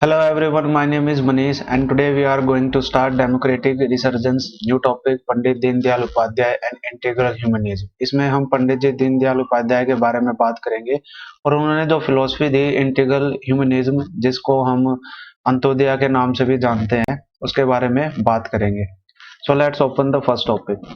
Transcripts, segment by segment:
Hello everyone, my name is Manish and today we are going to start Democratic Resurgence, new topic Pandit Deendayal Upadhyay and Integral Humanism। इसमें हम पंडित जी दीनदयाल उपाध्याय के बारे में बात करेंगे और उन्होंने जो फिलोसफी दी इंटीग्रल ह्यूमनिज्म, जिसको हम अंत्योदय के नाम से भी जानते हैं, उसके बारे में बात करेंगे। So let's open the first topic.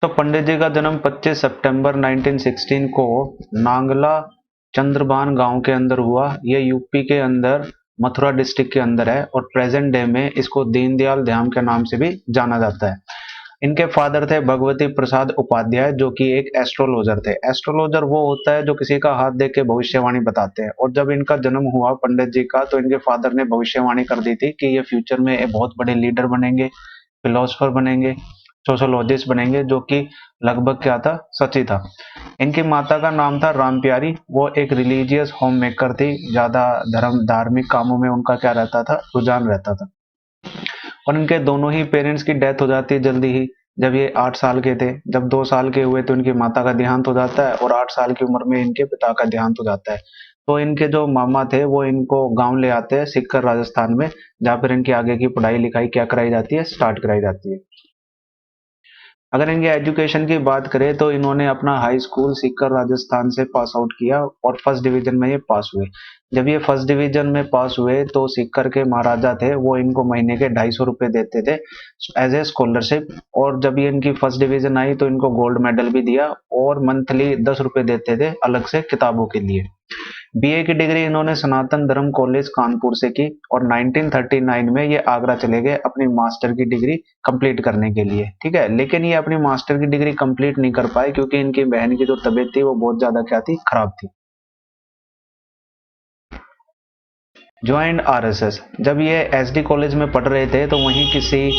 तो पंडित जी का जन्म 25 सितंबर 1916 को नांगला चंद्रबान गांव के अंदर हुआ। ये यूपी के अंदर मथुरा डिस्ट्रिक्ट के अंदर है और प्रेजेंट डे में इसको दीनदयाल धाम के नाम से भी जाना जाता है। इनके फादर थे भगवती प्रसाद उपाध्याय, जो कि एक एस्ट्रोलॉजर थे। एस्ट्रोलॉजर वो होता है जो किसी का हाथ देख के भविष्यवाणी बताते हैं, और जब इनका जन्म हुआ पंडित जी का, तो इनके फादर ने भविष्यवाणी कर दी थी कि ये फ्यूचर में एक बहुत बड़े लीडर बनेंगे, फिलोसफर बनेंगे, सोशोलॉजिस्ट बनेंगे, जो कि लगभग क्या था, सच ही था। इनकी माता का नाम था राम प्यारी। वो एक रिलीजियस होम मेकर थी, ज्यादा धर्म धार्मिक कामों में उनका क्या रहता था, रुझान रहता था। और इनके दोनों ही पेरेंट्स की डेथ हो जाती है जल्दी ही, जब ये 8 साल के थे। जब 2 साल के हुए तो इनकी माता का देहांत हो जाता है और 8 साल की उम्र में इनके पिता का देहांत हो जाता है। तो इनके जो मामा थे वो इनको गांव ले आते हैं सीकर राजस्थान में, जहाँ पर इनकी आगे की पढ़ाई लिखाई क्या कराई जाती है, स्टार्ट कराई जाती है। अगर इनके एजुकेशन की बात करें तो इन्होंने अपना हाई स्कूल सीकर राजस्थान से पास आउट किया और फर्स्ट डिवीजन में ये पास हुए। जब ये फर्स्ट डिवीजन में पास हुए तो सीकर के महाराजा थे, वो इनको महीने के 250 रुपए देते थे एज ए स्कॉलरशिप। और जब ये इनकी फर्स्ट डिवीजन आई तो इनको गोल्ड मेडल भी दिया और मंथली 10 रुपए देते थे अलग से किताबों के लिए। बीए की डिग्री इन्होंने सनातन धर्म कॉलेज कानपुर से की और 1939 में ये आगरा चले गए अपनी मास्टर की डिग्री कंप्लीट करने के लिए। ठीक है, लेकिन ये अपनी मास्टर की डिग्री कंप्लीट नहीं कर पाए क्योंकि इनकी बहन की जो तबीयत थी वो बहुत ज्यादा क्या थी, खराब थी। Joint RSS. जब ये एसडी कॉलेज में पढ़ रहे थे तो वहीं किसी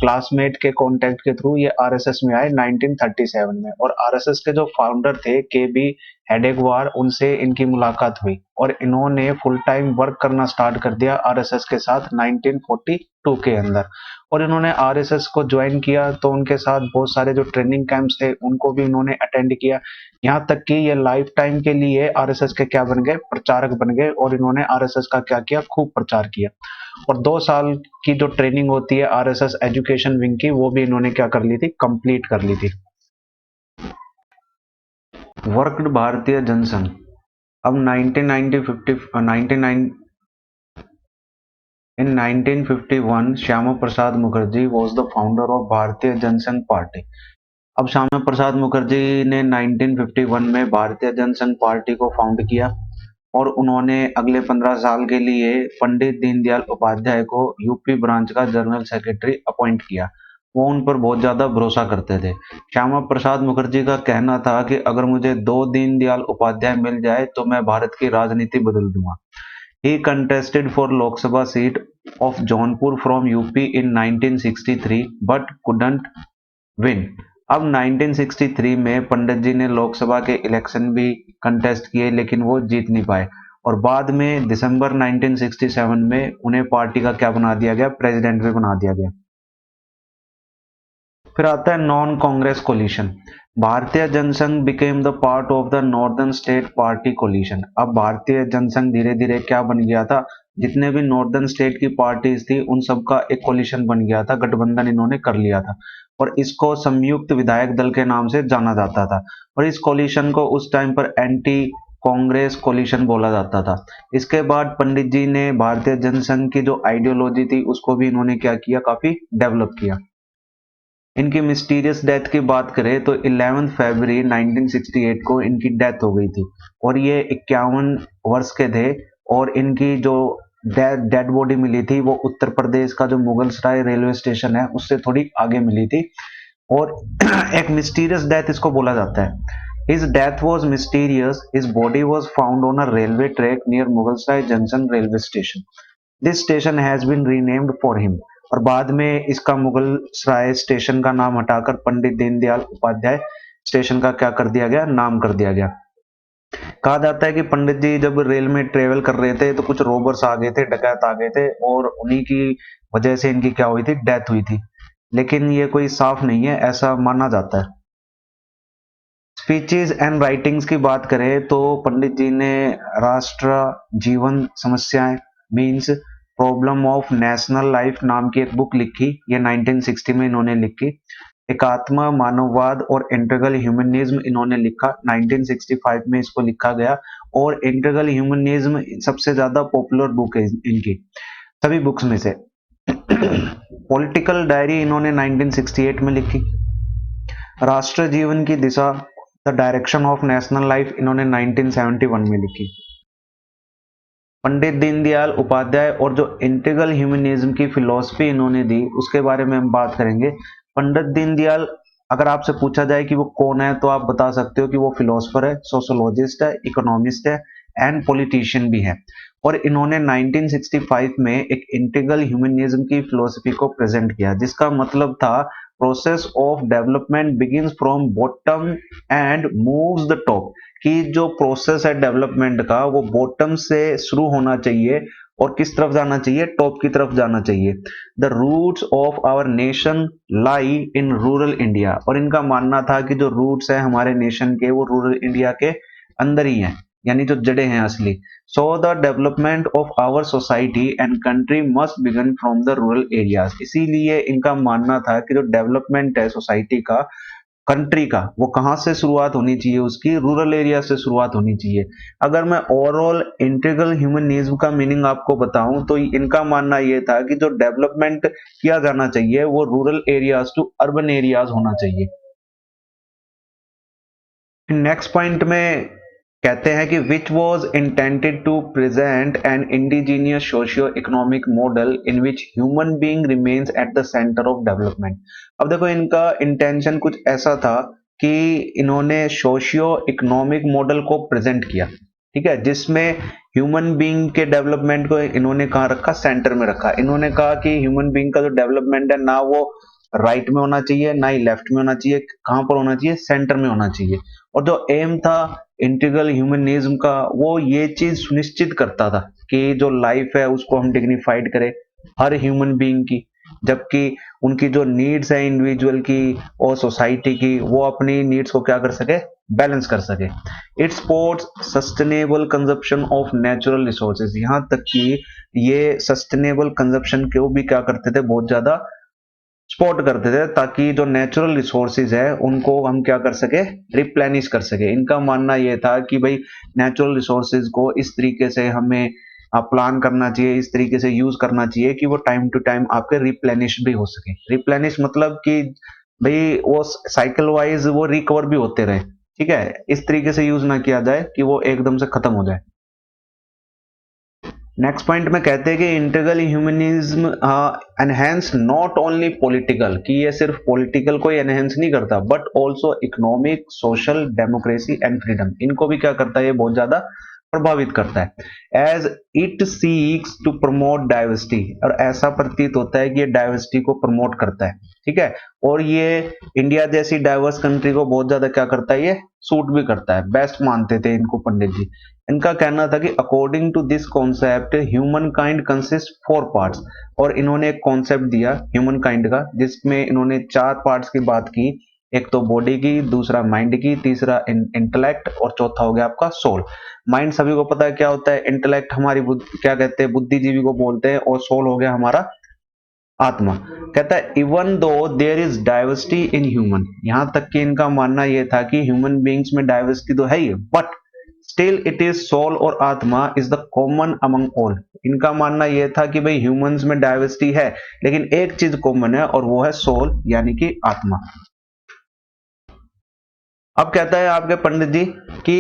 क्लासमेट के कांटेक्ट के थ्रू ये आरएसएस में आए 1937 में, और आरएसएस के जो फाउंडर थे के बी हेडेगवार, उनसे इनकी मुलाकात हुई और इन्होंने फुल टाइम वर्क करना स्टार्ट कर दिया आरएसएस के साथ 1942 के अंदर। और इन्होंने आरएसएस को ज्वाइन किया तो उनके साथ बहुत सारे जो ट्रेनिंग कैंप्स थे उनको भी इन्होंने अटेंड किया। यहाँ तक कि ये लाइफ टाइम के लिए आरएसएस के क्या बन गए, प्रचारक बन गए, और इन्होंने आरएसएस का क्या किया, खूब प्रचार किया। और 2 साल की जो ट्रेनिंग होती है आरएसएस एजुकेशन विंग की, वो भी इन्होंने क्या कर ली थी, कंप्लीट कर ली थी। वर्कड भारतीय जनसंघ। अब 1950 in 1951 Shyama Prasad Mukherjee was the founder of भारतीय जनसंघ पार्टी। अब श्यामा प्रसाद मुखर्जी ने 1951 में भारतीय जनसंघ पार्टी को फाउंड किया और उन्होंने अगले 15 साल के लिए पंडित दीनदयाल उपाध्याय को यूपी ब्रांच का जनरल सेक्रेटरी अपॉइंट किया। वो उन पर बहुत ज्यादा भरोसा करते थे। श्यामा प्रसाद मुखर्जी का कहना था कि अगर मुझे 2 दीनदयाल उपाध्याय मिल जाए तो मैं भारत की राजनीति बदल दूंगा। He contested for Lok Sabha seat of Jaunpur from UP in 1963 but couldn't win। अब 1963 में पंडित जी ने लोकसभा के इलेक्शन भी कंटेस्ट किए लेकिन वो जीत नहीं पाए, और बाद में दिसंबर 1967 में उन्हें पार्टी का क्या बना दिया गया, प्रेसिडेंट भी बना दिया गया। फिर आता है non Congress coalition. Bharatiya Jana Sangh became the part of the northern state party coalition. अब भारतीय जनसंघ धीरे धीरे क्या बन गया था, जितने भी नॉर्दर्न स्टेट की पार्टीज थी उन सबका एक कोलिशन बन गया था, गठबंधन इन्होंने कर लिया था और इसको संयुक्त विधायक दल के नाम से जाना जाता था। और इस कोलिशन को उस टाइम पर एंटी कांग्रेस कोलिशन बोला जाता था। इसके बाद पंडित जी ने भारतीय जनसंघ की जो आइडियोलॉजी थी उसको भी इन्होंने क्या किया, काफी डेवलप किया। इनकी मिस्टीरियस डेथ की बात करें तो 11 फरवरी 1968 को इनकी डेथ हो गई थी और ये 51 वर्ष के थे। और इनकी जो डेड बॉडी मिली थी वो उत्तर प्रदेश का जो मुगल सराय रेलवे स्टेशन है उससे थोड़ी आगे मिली थी। और एक मिस्टीरियस डेथ इसको बोला जाता है। His death was mysterious. His body was found on a railway track near Mughalsarai Junction railway station. This station has been renamed for him। और बाद में इसका मुगल सराय स्टेशन का नाम हटाकर पंडित दीनदयाल उपाध्याय स्टेशन का क्या कर दिया गया, नाम कर दिया गया। कहा जाता है कि पंडित जी जब रेल में ट्रेवल कर रहे थे तो कुछ रोबर्स आ गए थे, डकैत आ गए थे और उन्हीं की वजह से इनकी क्या हुई थी, डेथ हुई थी। लेकिन ये कोई साफ नहीं है, ऐसा माना जाता है। स्पीचेस एंड राइटिंग्स की बात करें तो पंडित जी ने राष्ट्र जीवन समस्याएं means problem of national life नाम की एक बुक लिखी। ये 1960 में इन्होंने लिखी। एकात्म मानववाद और इंटीग्रल ह्यूमनिज्म इन्होंने लिखा, 1965 में इसको लिखा गया। और इंटीग्रल ह्यूमनिज्म सबसे ज्यादा पॉपुलर बुक है इनकी सभी बुक्स में से। पॉलिटिकल डायरी इन्होंने 1968 में लिखी। Rashtra Jeevan ki Disha the direction of national life इन्होंने 1971 में लिखी। पंडित दीनदयाल उपाध्याय और जो इंटीग्रल ह्यूमनिज्म की फिलॉसफी इन्होंने दी उसके बारे में हम बात करेंगे। पंडित दीनदयाल अगर आपसे पूछा जाए कि वो कौन है तो आप बता सकते हो कि वो फिलोसोफर है, सोशोलॉजिस्ट है, इकोनॉमिस्ट है एंड पॉलिटिशियन भी है। और इन्होंने 1965 में एक इंटीग्रल ह्यूमनिज्म की फिलोसफी को प्रेजेंट किया जिसका मतलब था process of development begins from bottom and moves the top, कि जो प्रोसेस है डेवलपमेंट का वो बॉटम से शुरू होना चाहिए और किस तरफ जाना चाहिए, टॉप की तरफ जाना चाहिए। The roots of our nation lie in rural India, और इनका मानना था कि जो रूट्स है हमारे नेशन के वो रूरल इंडिया के अंदर ही हैं, यानी जो जड़े हैं असली। So the development of our society and country must begin from the rural areas, इसीलिए इनका मानना था कि जो डेवलपमेंट है सोसाइटी का, कंट्री का, वो कहां से शुरुआत होनी चाहिए, उसकी रूरल एरिया से शुरुआत होनी चाहिए। अगर मैं ओवरऑल इंटीग्रल ह्यूमनिज्म का मीनिंग आपको बताऊं तो इनका मानना यह था कि जो डेवलपमेंट किया जाना चाहिए वो rural areas to urban areas होना चाहिए। नेक्स्ट पॉइंट में कहते हैं कि which was intended to present an indigenous socio economic model in which human being remains at the centre of development. अब देखो इनका इंटेंशन कुछ ऐसा था कि इन्होंने सोशियो इकोनॉमिक मॉडल को प्रेजेंट किया, ठीक है, जिसमें ह्यूमन बीइंग के डेवलपमेंट को इन्होंने कहा रखा, सेंटर में रखा। इन्होंने कहा कि ह्यूमन बीइंग का जो डेवलपमेंट है ना वो राइट में होना चाहिए ना ही लेफ्ट में होना चाहिए, कहां पर होना चाहिए, सेंटर में होना चाहिए। और जो एम था इंटीग्रल ह्यूमनिज्म का वो ये चीज सुनिश्चित करता था कि जो लाइफ है उसको हम डिग्निफाइड करें हर ह्यूमन बीइंग की, जबकि उनकी जो नीड्स है इंडिविजुअल की और सोसाइटी की वो अपनी नीड्स को क्या कर सके, बैलेंस कर सके। It supports sustainable consumption of natural resources, यहां तक कि ये सस्टेनेबल कंजप्शन को भी क्या करते थे, बहुत ज्यादा सपोर्ट करते थे, ताकि जो नेचुरल रिसोर्सेज है उनको हम क्या कर सके, रिप्लेनिश कर सके। इनका मानना यह था कि भाई नेचुरल रिसोर्सेज को इस तरीके से हमें प्लान करना चाहिए, इस तरीके से यूज करना चाहिए कि वो टाइम टू टाइम आपके रिप्लेनिश भी हो सके। रिप्लेनिश मतलब कि भाई वो साइकिल वाइज वो रिकवर भी होते रहे, ठीक है, इस तरीके से यूज ना किया जाए कि वो एकदम से खत्म हो जाए। नेक्स्ट पॉइंट में कहते हैं कि integral humanism enhance not only political, कि ये सिर्फ पॉलिटिकल को एनहेंस नहीं करता but also economic, social, democracy and freedom, इनको भी क्या करता है, ये बहुत ज्यादा प्रभावित करता है। As it seeks to promote diversity, और ऐसा प्रतीत होता है कि ये डाइवर्सिटी को प्रमोट करता है, ठीक है, और ये इंडिया जैसी डाइवर्स कंट्री को बहुत ज्यादा क्या करता है, ये सूट भी करता है, बेस्ट मानते थे इनको पंडित जी। इनका कहना था कि according to this concept human kind consist 4 parts, और इन्होंने एक कॉन्सेप्ट दिया ह्यूमन काइंड का जिसमें इन्होंने 4 पार्ट्स की बात की। एक तो बॉडी की, दूसरा माइंड की, तीसरा इंटेलेक्ट और चौथा हो गया आपका सोल। माइंड सभी को पता है क्या होता है, इंटेलेक्ट हमारी क्या कहते हैं, बुद्धिजीवी को बोलते हैं, और सोल हो गया हमारा आत्मा। कहता है even though there is diversity in human, यहां तक कि इनका मानना यह था कि ह्यूमन बींग्स में डाइवर्सिटी तो है ही, but still it is soul और आत्मा is the common among all. इनका मानना यह था कि भाई ह्यूमंस में डाइवर्सिटी है लेकिन एक चीज कॉमन है और वो है सोल यानी कि आत्मा। अब कहता है आपके पंडित जी कि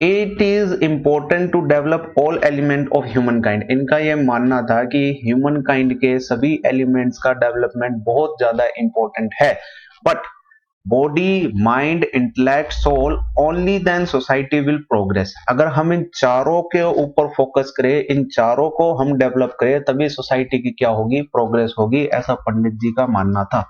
it is important to develop all element of human kind. इनका यह मानना था कि ह्यूमन काइंड के सभी एलिमेंट्स का डेवलपमेंट बहुत ज्यादा इंपॉर्टेंट है, but body, mind, intellect, soul, only then society will progress. अगर हम इन चारों के ऊपर फोकस करें, इन चारों को हम डेवलप करें, तभी सोसाइटी की क्या होगी, प्रोग्रेस होगी, ऐसा पंडित जी का मानना था।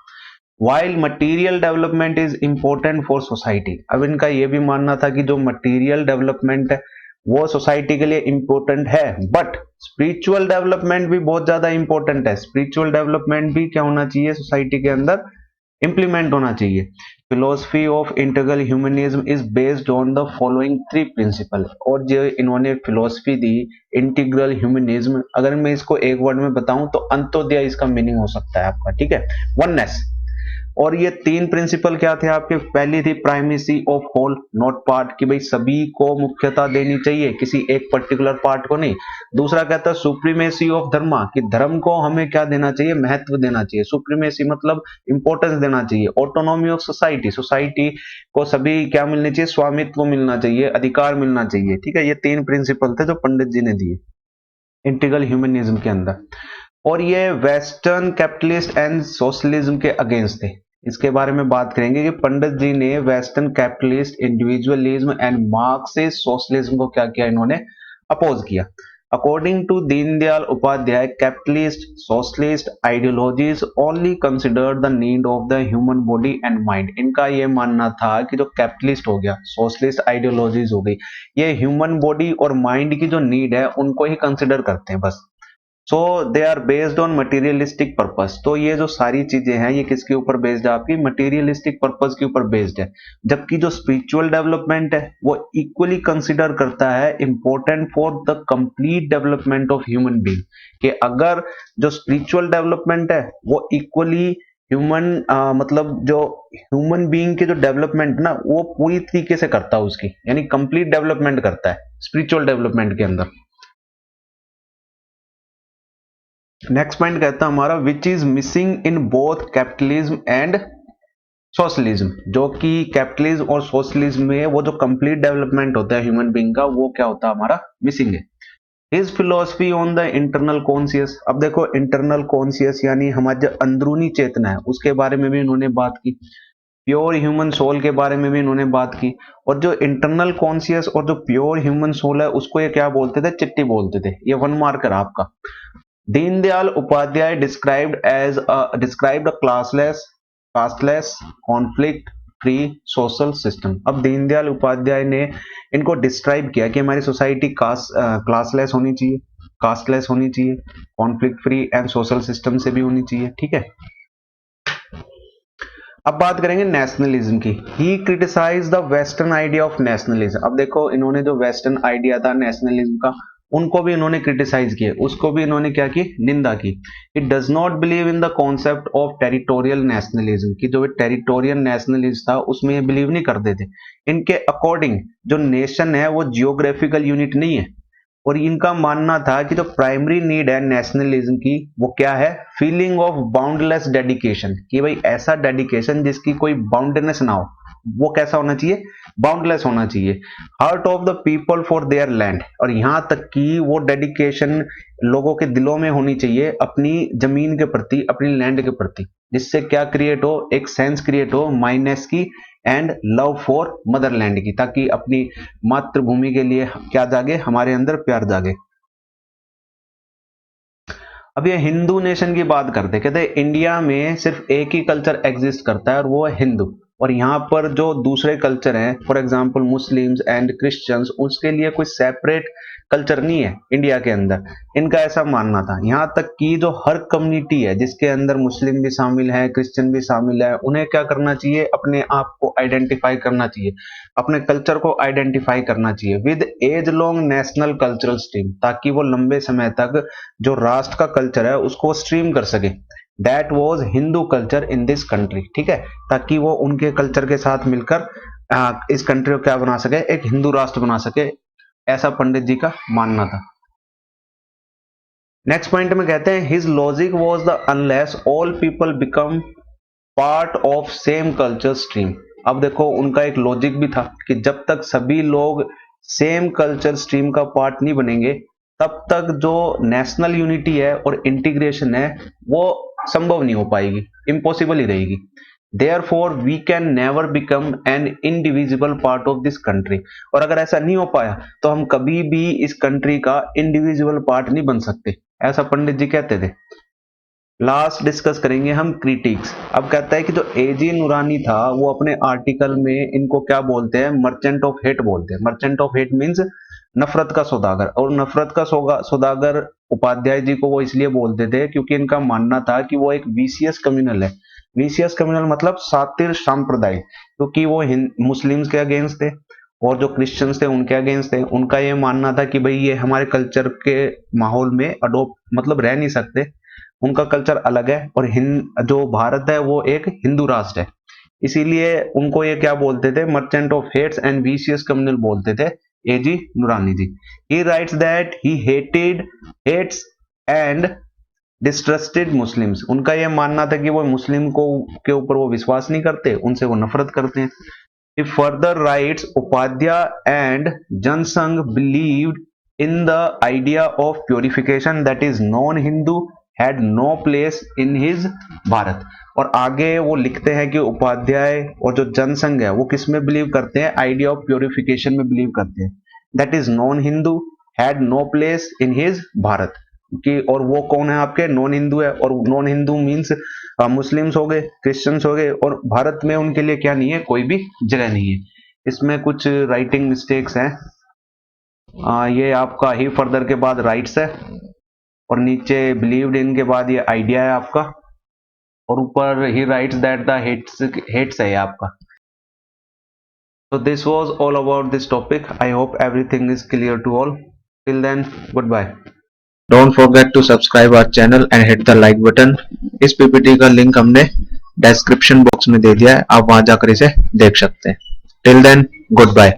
While material development is important for society, अब इनका यह भी मानना था कि जो मटीरियल डेवलपमेंट है वो सोसाइटी के लिए इंपॉर्टेंट है, बट स्पिरिचुअल डेवलपमेंट भी बहुत ज्यादा इंपॉर्टेंट है। स्पिरिचुअल डेवलपमेंट भी क्या होना चाहिए सोसाइटी के अंदर, इम्प्लीमेंट होना चाहिए। Philosophy of integral humanism is based on the following three principle, और जो इन्होंने फिलोसफी दी इंटीग्रल ह्यूमनिज्म, अगर मैं इसको एक वर्ड में बताऊं तो अंत्योदय इसका मीनिंग हो सकता है आपका, ठीक है, वननेस। और ये तीन प्रिंसिपल क्या थे आपके, पहली थी primacy of whole not part, कि भाई सभी को मुख्यता देनी चाहिए, किसी एक पर्टिकुलर पार्ट को नहीं। दूसरा कहता है सुप्रीमेसी ऑफ धर्मा, कि धर्म को हमें क्या देना चाहिए, महत्व देना चाहिए, सुप्रीमेसी मतलब इंपॉर्टेंस देना चाहिए। ऑटोनॉमी ऑफ सोसाइटी, सोसाइटी को सभी क्या मिलनी चाहिए, स्वामित्व मिलना चाहिए, अधिकार मिलना चाहिए, ठीक है। ये तीन प्रिंसिपल थे जो पंडित जी ने दिए इंटीग्रल ह्यूमनिज्म के अंदर, और ये वेस्टर्न कैपिटलिस्ट एंड सोशलिज्म के अगेंस्ट थे। इसके बारे में बात करेंगे कि पंडित जी ने western capitalist individualism and Marxist socialism को क्या किया, इन्होंने अपोज किया। According to Deendayal Upadhyaya, capitalist socialist ideologies only consider the need of the human body and mind. इनका ये मानना था कि जो कैपिटलिस्ट हो गया, सोशलिस्ट आइडियोलॉजीज हो गई, ये ह्यूमन बॉडी और माइंड की जो नीड है उनको ही कंसिडर करते हैं बस। So they are based on materialistic purpose. तो ये जो सारी चीजें हैं ये किसके ऊपर बेस्ड है, आपकी मटेरियलिस्टिक पर्पस के ऊपर बेस्ड है। जबकि जो स्पिरिचुअल डेवलपमेंट है वो इक्वली कंसिडर करता है important for the complete development of human being, कि अगर जो स्पिरिचुअल डेवलपमेंट है वो इक्वली ह्यूमन मतलब जो ह्यूमन बीइंग के जो डेवलपमेंट ना वो पूरी तरीके से करता है उसकी, यानी कंप्लीट डेवलपमेंट करता है स्पिरिचुअल डेवलपमेंट के अंदर। नेक्स्ट पॉइंट कहता है हमारा which is missing in both capitalism and socialism, जो कि कैपिटलिज्म और सोशलिज्म में वो जो कंप्लीट डेवलपमेंट होता है ह्यूमन बीइंग का वो क्या होता है हमारा, मिसिंग है। His philosophy on the internal conscious, अब देखो इंटरनल कॉन्शियस यानी हमारी जो अंदरूनी चेतना है उसके बारे में भी इन्होंने बात की, प्योर ह्यूमन सोल के बारे में भी इन्होंने बात की। और जो इंटरनल कॉन्शियस और जो प्योर ह्यूमन सोल है उसको ये क्या बोलते थे, चिट्टी बोलते थे। ये वन मार्कर आपका। Deendayal Upadhyay described a classless, conflict-free social system। अब दीनदयाल उपाध्याय ने इनको डिस्क्राइब किया कि हमारी सोसाइटी क्लासलेस होनी चाहिए, कास्टलेस होनी चाहिए, conflict free and social system से भी होनी चाहिए, ठीक है। अब बात करेंगे नेशनलिज्म की। He criticise the western idea of nationalism. अब देखो इन्होंने जो वेस्टर्न आइडिया था नेशनलिज्म का उनको भी इन्होंने क्रिटिसाइज किया, उसको भी इन्होंने क्या की, निंदा की। It does not believe in the concept of territorial nationalism, की जो टेरिटोरियल नेशनलिज्म था उसमें ये बिलीव नहीं करते थे। इनके अकॉर्डिंग जो नेशन है वो जियोग्राफिकल यूनिट नहीं है, और इनका मानना था कि जो प्राइमरी नीड है नेशनलिज्म की वो क्या है, फीलिंग ऑफ बाउंडलेस डेडिकेशन, कि भाई ऐसा डेडिकेशन जिसकी कोई बाउंडनेस ना हो, वो कैसा होना चाहिए, बाउंडलेस होना चाहिए। Heart of the people for their land, और यहां तक कि वो डेडिकेशन लोगों के दिलों में होनी चाहिए अपनी जमीन के प्रति, अपनी लैंड के प्रति, जिससे क्या क्रिएट हो, एक सेंस क्रिएट हो माइंडनेस की एंड लव फॉर मदरलैंड की, ताकि अपनी मातृभूमि के लिए क्या जागे, हमारे अंदर प्यार जागे। अब ये हिंदू नेशन की बात करते, कहते इंडिया में सिर्फ एक ही कल्चर एग्जिस्ट करता है और वो है हिंदू, और यहाँ पर जो दूसरे कल्चर हैं for example Muslims and Christians, उसके लिए कोई सेपरेट कल्चर नहीं है इंडिया के अंदर। इनका ऐसा मानना था। यहाँ तक कि जो हर कम्युनिटी है जिसके अंदर मुस्लिम भी शामिल है, क्रिश्चियन भी शामिल है, उन्हें क्या करना चाहिए, अपने आप को आइडेंटिफाई करना चाहिए, अपने कल्चर को आइडेंटिफाई करना चाहिए with as long national cultural stream, ताकि वो लंबे समय तक जो राष्ट्र का कल्चर है उसको स्ट्रीम कर सके। That was Hindu culture in this country, ठीक है, ताकि वो उनके कल्चर के साथ मिलकर इस कंट्री को क्या बना सके, एक हिंदू राष्ट्र बना सके, ऐसा पंडित जी का मानना था। नेक्स्ट पॉइंट में कहते हैं his logic was the unless all people become part of same culture stream. अब देखो उनका एक लॉजिक भी था कि जब तक सभी लोग सेम कल्चर स्ट्रीम का पार्ट नहीं बनेंगे तब तक जो नेशनल यूनिटी है और इंटीग्रेशन है वो संभव नहीं हो पाएगी, इम्पॉसिबल ही रहेगी। Therefore, we can never become an indivisible part of this country। और अगर ऐसा नहीं हो पाया तो हम कभी भी इस कंट्री का इंडिविजुअल पार्ट नहीं बन सकते, ऐसा पंडित जी कहते थे। लास्ट डिस्कस करेंगे हम क्रिटिक्स। अब कहता है कि जो एजी नूरानी था वो अपने आर्टिकल में इनको क्या बोलते हैं, मर्चेंट ऑफ हेट बोलते हैं। मर्चेंट ऑफ हेट मीन्स नफरत का सौदागर, और नफरत का सौदागर उपाध्याय जी को वो इसलिए बोलते थे क्योंकि इनका मानना था कि वो एक विशियस कम्युनल है, विशियस कम्युनल मतलब सातिर सांप्रदायिक, क्योंकि वो मुस्लिम्स के अगेंस्ट थे और जो क्रिश्चियंस थे उनके अगेंस्ट थे। उनका ये मानना था कि भाई ये हमारे कल्चर के माहौल में अडोप्ट मतलब रह नहीं सकते, उनका कल्चर अलग है और जो भारत है वो एक हिंदू राष्ट्र है। इसीलिए उनको ये क्या बोलते थे, merchant of hates and vicious communal बोलते थे, AG Noorani ji. He writes that he hates and distrusted Muslims. उनका यह मानना था कि वो मुस्लिम को के ऊपर वो विश्वास नहीं करते, उनसे वो नफरत करते हैं। He further writes, Upadhyaya and Jansangh believed in the idea of purification, that is non-Hindu had no place in his Bharat. और आगे वो लिखते हैं कि उपाध्याय और जो जनसंघ है वो किस में बिलीव करते हैं, आइडिया ऑफ प्योरिफिकेशन में बिलीव करते हैं, that is non Hindu had no place in his Bharat. कि और वो कौन है आपके, नॉन हिंदू है, और नॉन हिंदू मीन्स मुस्लिम्स हो गए, क्रिश्चियंस हो गए, और भारत में उनके लिए क्या नहीं है, कोई भी जगह नहीं है। इसमें कुछ राइटिंग मिस्टेक्स हैं। ये आपका ही फर्दर के बाद राइट्स है और नीचे बिलीव्ड इन के बाद ये आइडिया है आपका, और ऊपर ही राइट्स दैट द हेट्स है आपका। So this was all about this topic. I hope everything is clear to all. Till then, goodbye. Don't forget to subscribe our channel and hit the like button. इस PPT का link हमने description box में दे दिया है, आप वहां जाकर इसे देख सकते हैं। Till then, goodbye.